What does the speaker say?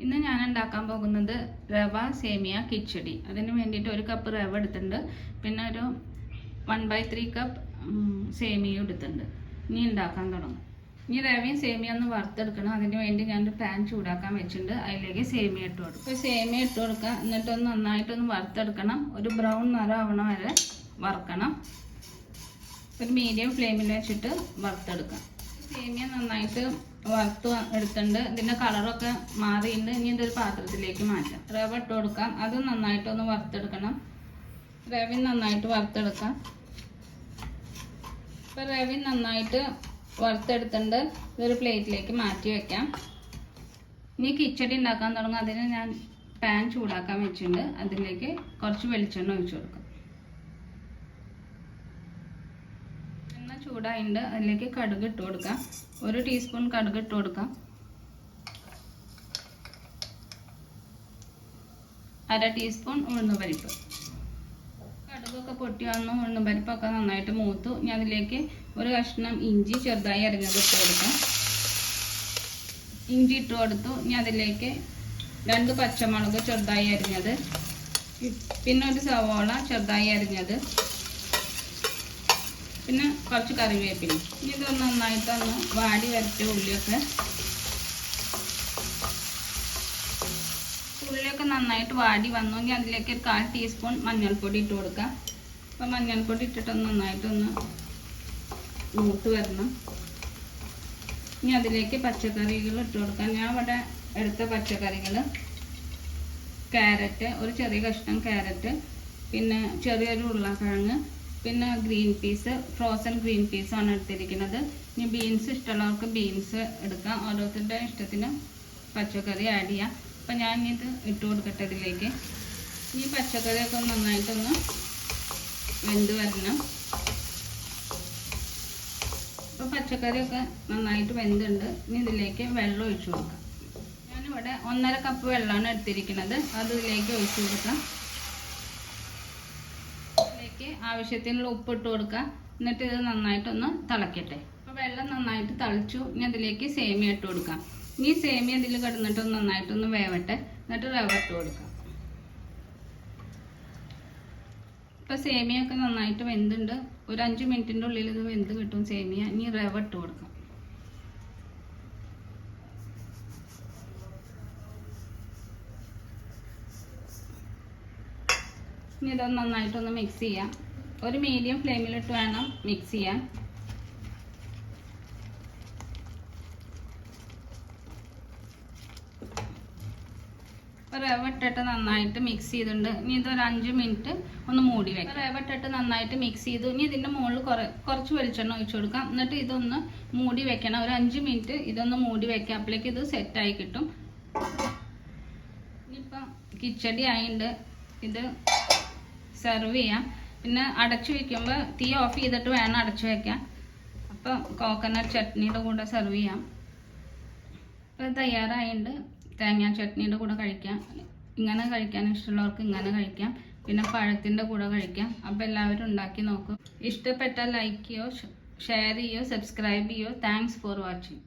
ഇന്ന് ഞാൻ ഉണ്ടാക്കാൻ പോകുന്നത് റവ സേമിയ കിച്ചടി. അതിന് വേണ്ടിയിട്ട് 1 കപ്പ് റവ എടുത്തിട്ടുണ്ട്, പിന്നെ ഒരു 1/3 കപ്പ് സേമിയ എടുത്തിട്ടുണ്ട്. ഇനി ഉണ്ടാക്കാൻ തുടങ്ങും. ഇനി റവയും സേമിയ ഒന്ന് വറുത്തെടുക്കണം. അതിന് വേണ്ടി ഞാനൊരു പാൻ ചൂടാക്കാൻ വെച്ചിട്ടുണ്ട്. അതിലേക്ക് സേമിയ ഇട്ട് കൊടുക്കും. ഇപ്പോൾ സേമിയ ഇട്ട് കൊടുക്കുക. എന്നിട്ടൊന്ന് നന്നായിട്ടൊന്ന് വറുത്തെടുക്കണം. ഒരു ബ്രൗൺ നിറം ആവണ വരെ വറുക്കണം. ഒരു മീഡിയം ഫ്ലെയിമിൽ വെച്ചിട്ട് വറുത്തെടുക്കാം. സേമിയ നന്നായിട്ട് വറുത്ത് എടുത്തിട്ടുണ്ട്. ഇതിൻ്റെ കളറൊക്കെ മാറിയിട്ടുണ്ട്. ഇനി ഇതൊരു പാത്രത്തിലേക്ക് മാറ്റാം. റവ ഇട്ട് കൊടുക്കാം. അത് നന്നായിട്ടൊന്ന് വറുത്തെടുക്കണം. റവ നന്നായിട്ട് വറുത്തെടുക്കാം. ഇപ്പോൾ റവ നന്നായിട്ട് വറുത്തെടുത്തിട്ടുണ്ട്. ഇതൊരു പ്ലേറ്റിലേക്ക് മാറ്റി വെക്കാം. ഇനി കിച്ചടി ഉണ്ടാക്കാൻ തുടങ്ങാം. അതിന് ഞാൻ പാൻ ചൂടാക്കാൻ വെച്ചിട്ടുണ്ട്. അതിലേക്ക് കുറച്ച് വെളിച്ചെണ്ണ ഒഴിച്ചു കൊടുക്കാം. എണ്ണ ചൂടായിട്ടുണ്ട്. അതിലേക്ക് കടുക് ഇട്ട് കൊടുക്കാം. 1 ടീസ്പൂൺ കടുക് ഇട്ട് കൊടുക്കാം. 1/2 ടീസ്പൂൺ ഉഴുന്നുപരിപ്പ്. കടുകൊക്കെ പൊട്ടി വന്നു. ഉഴുന്നുപരിപ്പൊക്കെ നന്നായിട്ട് മൂത്തു. ഇനി അതിലേക്ക് ഒരു കഷ്ണം ഇഞ്ചി ചെറുതായി അരിഞ്ഞത് ഇട്ട് കൊടുക്കാം. ഇഞ്ചി ഇട്ട് കൊടുത്തു. ഇനി അതിലേക്ക് 2 പച്ചമുളക് ചെറുതായി അരിഞ്ഞത്, പിന്നെ ഒരു സവോള ചെറുതായി അരിഞ്ഞത്, പിന്നെ കുറച്ച് കറിവേപ്പില. ഇനി ഇതൊന്ന് നന്നായിട്ടൊന്ന് വാടി വരച്ച ഉള്ളിയൊക്കെ നന്നായിട്ട് വാടി വന്നു. ഇനി അതിലേക്ക് 1/4 ടീസ്പൂൺ മഞ്ഞൾപ്പൊടി ഇട്ട് കൊടുക്കാം. അപ്പോൾ മഞ്ഞൾപ്പൊടി ഇട്ടിട്ടൊന്ന് നന്നായിട്ടൊന്ന് മൂത്ത് വരണം. ഇനി അതിലേക്ക് പച്ചക്കറികൾ ഇട്ട് കൊടുക്കാം. ഞാൻ ഇവിടെ എടുത്ത പച്ചക്കറികൾ ക്യാരറ്റ്, ഒരു ചെറിയ കഷ്ണം ക്യാരറ്റ്, പിന്നെ ചെറിയൊരു ഉരുളക്കിഴങ്ങ്, പിന്നെ ഗ്രീൻ പീസ്, ഫ്രോസൺ ഗ്രീൻ പീസാണ് എടുത്തിരിക്കുന്നത്. ഇനി ബീൻസ് ഇഷ്ടമുള്ളവർക്ക് ബീൻസ് എടുക്കാം. ഓരോരുത്തരുടെ ഇഷ്ടത്തിന് പച്ചക്കറി ആഡ് ചെയ്യാം. അപ്പം ഞാനിത് ഇട്ട് കൊടുക്കട്ടെ ഇതിലേക്ക്. ഈ പച്ചക്കറിയൊക്കെ നന്നായിട്ടൊന്ന് വെന്ത് വരണം. അപ്പോൾ പച്ചക്കറിയൊക്കെ നന്നായിട്ട് വെന്തുണ്ട്. ഇനി ഇതിലേക്ക് വെള്ളം ഒഴിച്ചു കൊടുക്കാം. ഞാനിവിടെ 1/2 കപ്പ് വെള്ളമാണ് എടുത്തിരിക്കുന്നത്. അത് ഇതിലേക്ക് ഒഴിച്ചു കൊടുക്കാം. ഇതിലേക്ക് ആവശ്യത്തിനുള്ള ഉപ്പ് ഇട്ട് കൊടുക്കാം. എന്നിട്ട് ഇത് നന്നായിട്ടൊന്ന് തിളക്കട്ടെ. അപ്പോൾ വെള്ളം നന്നായിട്ട് തിളച്ചു. ഇനി അതിലേക്ക് സേമിയ ഇട്ട് കൊടുക്കാം. ഈ സേമിയ ഇതിൽ കിടന്നിട്ട് നന്നായിട്ടൊന്ന് വേവട്ടെ. എന്നിട്ട് റവ ഇട്ട് കൊടുക്കാം. ഇപ്പോൾ സേമിയൊക്കെ നന്നായിട്ട് വെന്തുണ്ട്. ഒരു 5 മിനിറ്റിൻ്റെ ഉള്ളിൽ ഇത് വെന്ത് കിട്ടും സേമിയ. ഇനി റവ ഇട്ട് കൊടുക്കാം. ഇനി ഇതൊന്ന് നന്നായിട്ടൊന്ന് മിക്സ് ചെയ്യാം. ഒരു മീഡിയം ഫ്ലെയിമിലിട്ട് വേണം മിക്സ് ചെയ്യാൻ. റവ ഇട്ടിട്ട് നന്നായിട്ട് മിക്സ് ചെയ്തിട്ടുണ്ട്. ഇനി ഇതൊരു 5 മിനിറ്റ് ഒന്ന് മൂടി വെക്കാം. റവ ഇട്ടിട്ട് നന്നായിട്ട് മിക്സ് ചെയ്തു. ഇനി ഇതിൻ്റെ മുകളിൽ കുറച്ച് വെളിച്ചെണ്ണ ഒഴിച്ചു കൊടുക്കാം. എന്നിട്ട് ഇതൊന്ന് മൂടി വെക്കണം. ഒരു 5 മിനിറ്റ് ഇതൊന്ന് മൂടി വെക്കാം. അപ്പോഴേക്ക് ഇത് സെറ്റായി കിട്ടും. ഇനിയിപ്പം കിച്ചടി ആയിട്ടുണ്ട്. ഇത് സെർവ് ചെയ്യാം. പിന്നെ അടച്ചു വയ്ക്കുമ്പോൾ തീ ഓഫ് ചെയ്തിട്ട് വേണം അടച്ചു വയ്ക്കാൻ. അപ്പം കോക്കനട്ട് ചട്നിയുടെ കൂടെ സെർവ് ചെയ്യാം. ഇപ്പം തയ്യാറായിട്ടുണ്ട്. തേങ്ങാ ചട്നിയുടെ കൂടെ കഴിക്കാം. ഇങ്ങനെ കഴിക്കാൻ ഇഷ്ടമുള്ളവർക്ക് ഇങ്ങനെ കഴിക്കാം. പിന്നെ പഴത്തിൻ്റെ കൂടെ കഴിക്കാം. അപ്പോൾ എല്ലാവരും ഉണ്ടാക്കി നോക്കും. ഇഷ്ടപ്പെട്ടാൽ ലൈക്ക് ചെയ്യോ, ഷെയർ ചെയ്യോ, സബ്സ്ക്രൈബ് ചെയ്യോ. Thanks for watching.